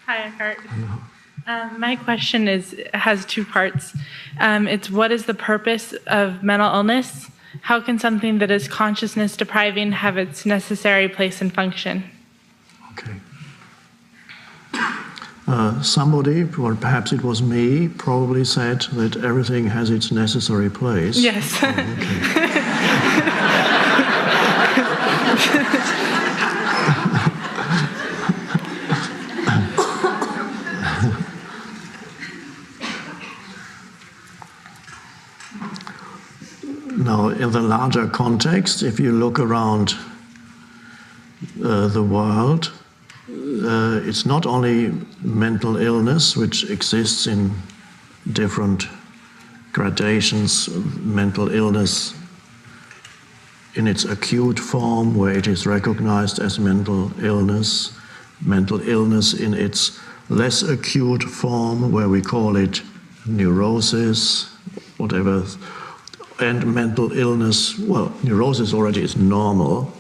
Hi, Eckhart. My question has two parts. It's what is the purpose of mental illness? How can something that is consciousness depriving have its necessary place and function? Okay. Somebody, or perhaps it was me, probably said that everything has its necessary place. Yes. Oh, okay. Now, in the larger context, if you look around the world, it's not only mental illness, which exists in different gradations, mental illness in its acute form, where it is recognized as mental illness in its less acute form, where we call it neurosis, whatever. And mental illness, well, neurosis already is normal.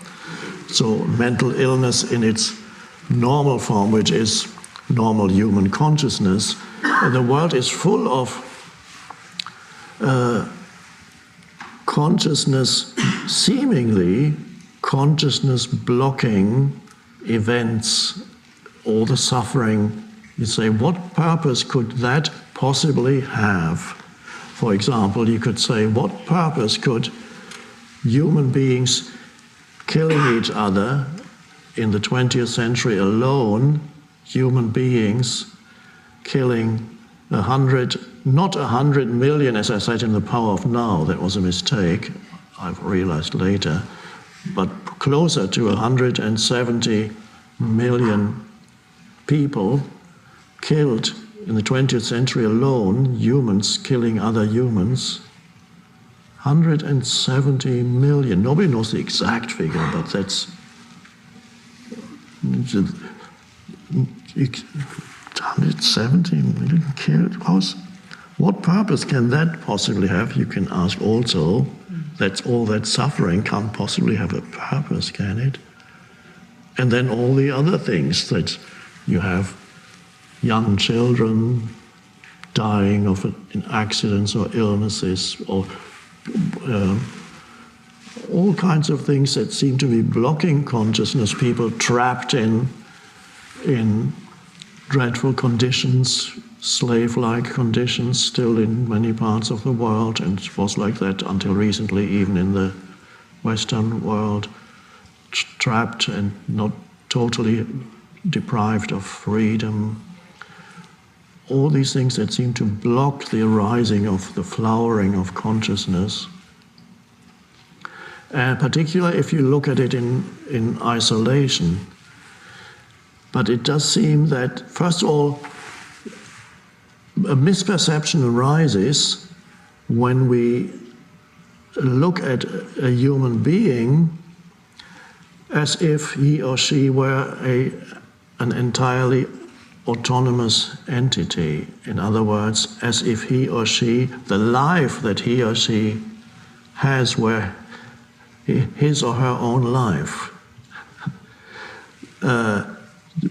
So mental illness in its normal form, which is normal human consciousness, the world is full of consciousness, seemingly consciousness blocking events, all the suffering. You say, what purpose could that possibly have? For example, you could say, what purpose could human beings killing each other in the 20th century alone, human beings killing not 100 million, as I said in The Power of Now, that was a mistake, I've realized later, but closer to 170 million people killed in the 20th century alone, humans killing other humans. 170 million. Nobody knows the exact figure, but that's 170 million killed. What purpose can that possibly have? You can ask also. That's all that suffering can't possibly have a purpose, can it? And then all the other things that you have. Young children dying in accidents or illnesses, or all kinds of things that seem to be blocking consciousness, people trapped in dreadful conditions, slave-like conditions, still in many parts of the world, and it was like that until recently, even in the Western world, trapped and not totally deprived of freedom. All these things that seem to block the arising of the flowering of consciousness. Particularly if you look at it in isolation. But it does seem that, first of all, a misperception arises when we look at a human being as if he or she were an entirely autonomous entity. In other words, as if he or she, the life that he or she has were his or her own life.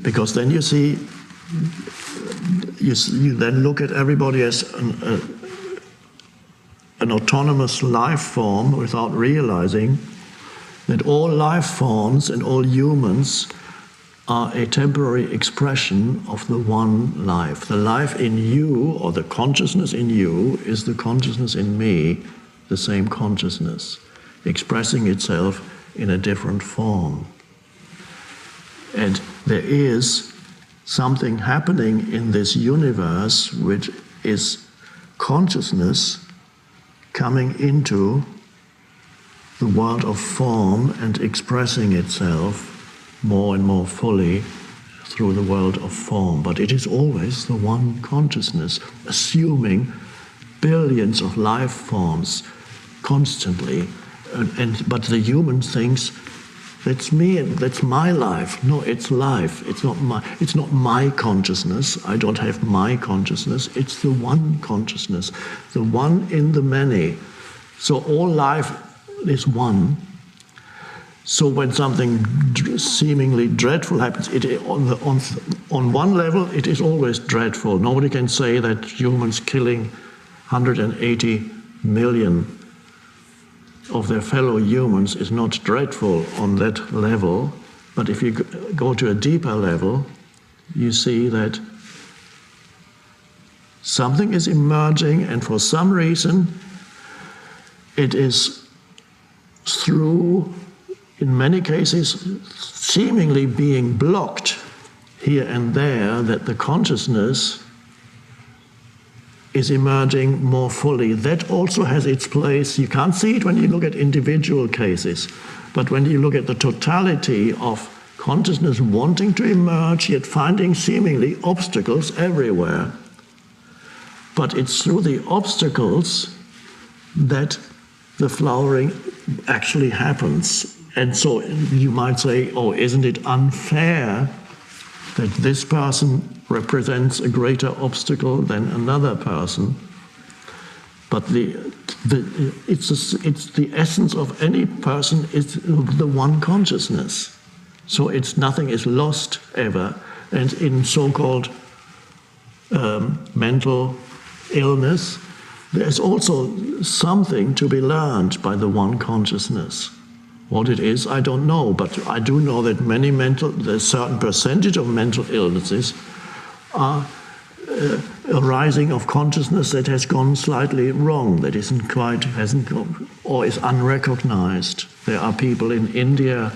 Because then you then look at everybody as an autonomous life form without realizing that all life forms and all humans are a temporary expression of the one life. The life in you, or the consciousness in you, is the consciousness in me, the same consciousness, expressing itself in a different form. And there is something happening in this universe which is consciousness coming into the world of form and expressing itself more and more fully through the world of form. But it is always the one consciousness, assuming billions of life forms constantly. But the human thinks, that's me, that's my life. No, it's life. It's not my consciousness. I don't have my consciousness. It's the one consciousness, the one in the many. So all life is one. So when something seemingly dreadful happens, on one level it is always dreadful. Nobody can say that humans killing 180 million of their fellow humans is not dreadful on that level. But if you go to a deeper level, you see that something is emerging, and for some reason it is through, in many cases, seemingly being blocked here and there, that the consciousness is emerging more fully. That also has its place. You can't see it when you look at individual cases, but when you look at the totality of consciousness wanting to emerge, yet finding seemingly obstacles everywhere. But it's through the obstacles that the flowering actually happens. And so you might say, oh, isn't it unfair that this person represents a greater obstacle than another person? But it's the essence of any person is the one consciousness. So nothing is lost ever. And in so-called mental illness, there's also something to be learned by the one consciousness. What it is, I don't know, but I do know that a certain percentage of mental illnesses are arising of consciousness that has gone slightly wrong, that hasn't gone, or is unrecognized. There are people in India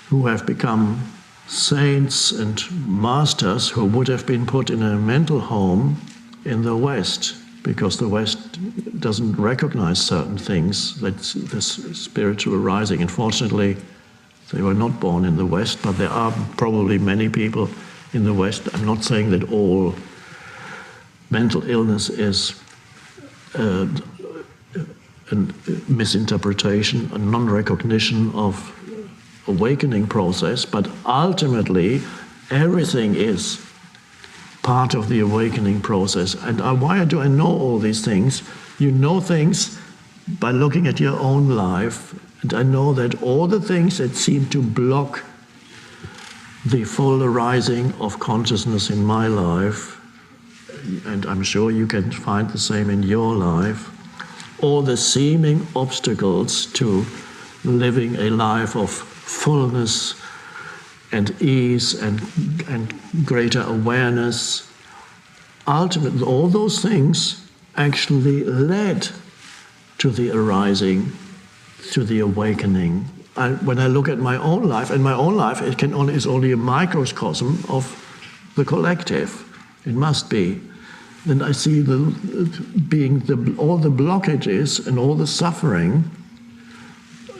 who have become saints and masters who would have been put in a mental home in the West, because the West doesn't recognize certain things, that's the spiritual rising. Unfortunately, they were not born in the West, but there are probably many people in the West. I'm not saying that all mental illness is a misinterpretation, a non-recognition of awakening process, but ultimately everything is part of the awakening process. And why do I know all these things? You know things by looking at your own life, and I know that all the things that seem to block the full arising of consciousness in my life, and I'm sure you can find the same in your life, all the seeming obstacles to living a life of fullness and ease and greater awareness, ultimately all those things actually led to the arising, to the awakening. When I look at my own life, and my own life is only a microcosm of the collective, it must be, then I see all the blockages and all the suffering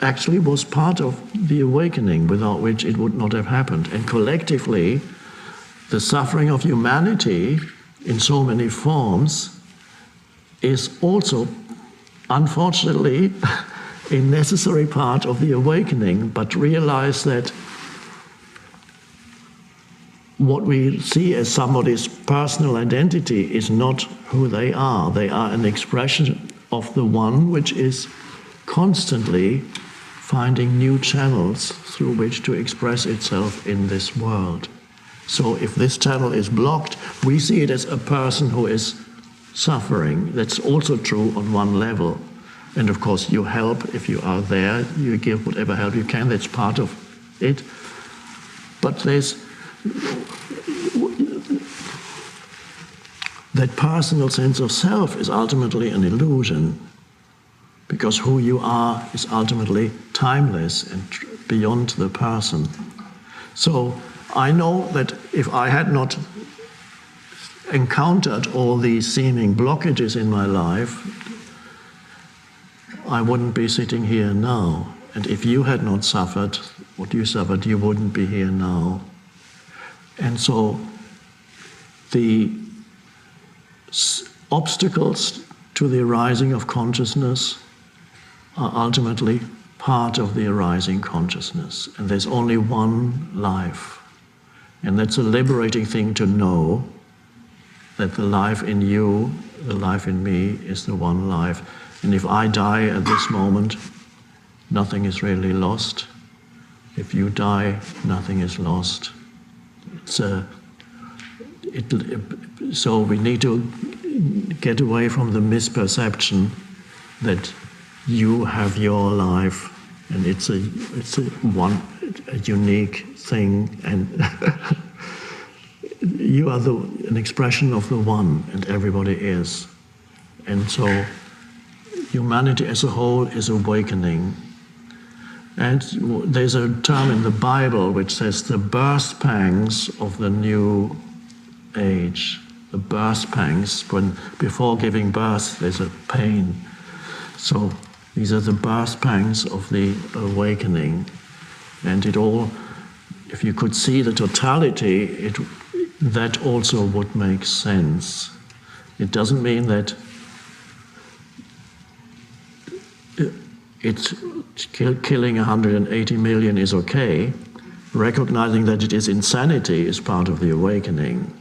actually was part of the awakening, without which it would not have happened. And collectively, the suffering of humanity in so many forms is also, unfortunately, a necessary part of the awakening. But realize that what we see as somebody's personal identity is not who they are. They are an expression of the one which is constantly finding new channels through which to express itself in this world. So if this channel is blocked, we see it as a person who is suffering. That's also true on one level. And of course you help if you are there, you give whatever help you can, that's part of it. But there's that personal sense of self is ultimately an illusion, because who you are is ultimately timeless and beyond the person. So I know that if I had not encountered all these seeming blockages in my life, I wouldn't be sitting here now. And if you had not suffered what you suffered, you wouldn't be here now. And so the obstacles to the arising of consciousness are ultimately part of the arising consciousness. And there's only one life. And that's a liberating thing to know, that the life in you, the life in me, is the one life. And if I die at this moment, nothing is really lost. If you die, nothing is lost. So we need to get away from the misperception that you have your life and it's a unique thing, and you are an expression of the one, and everybody is. And so humanity as a whole is awakening. And there's a term in the Bible which says the birth pangs of the new age. The birth pangs, before giving birth there's a pain. So these are the birth pangs of the awakening. And it all, if you could see the totality, that also would make sense. It doesn't mean that killing 180 million is okay. Recognizing that it is insanity is part of the awakening.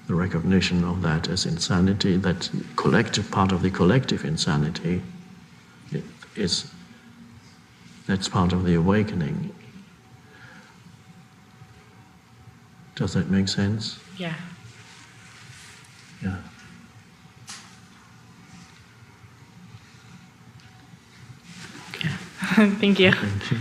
The recognition of that as insanity, that collective part of the collective insanity, that's part of the awakening. Does that make sense? Yeah. Yeah. Thank you. Thank you.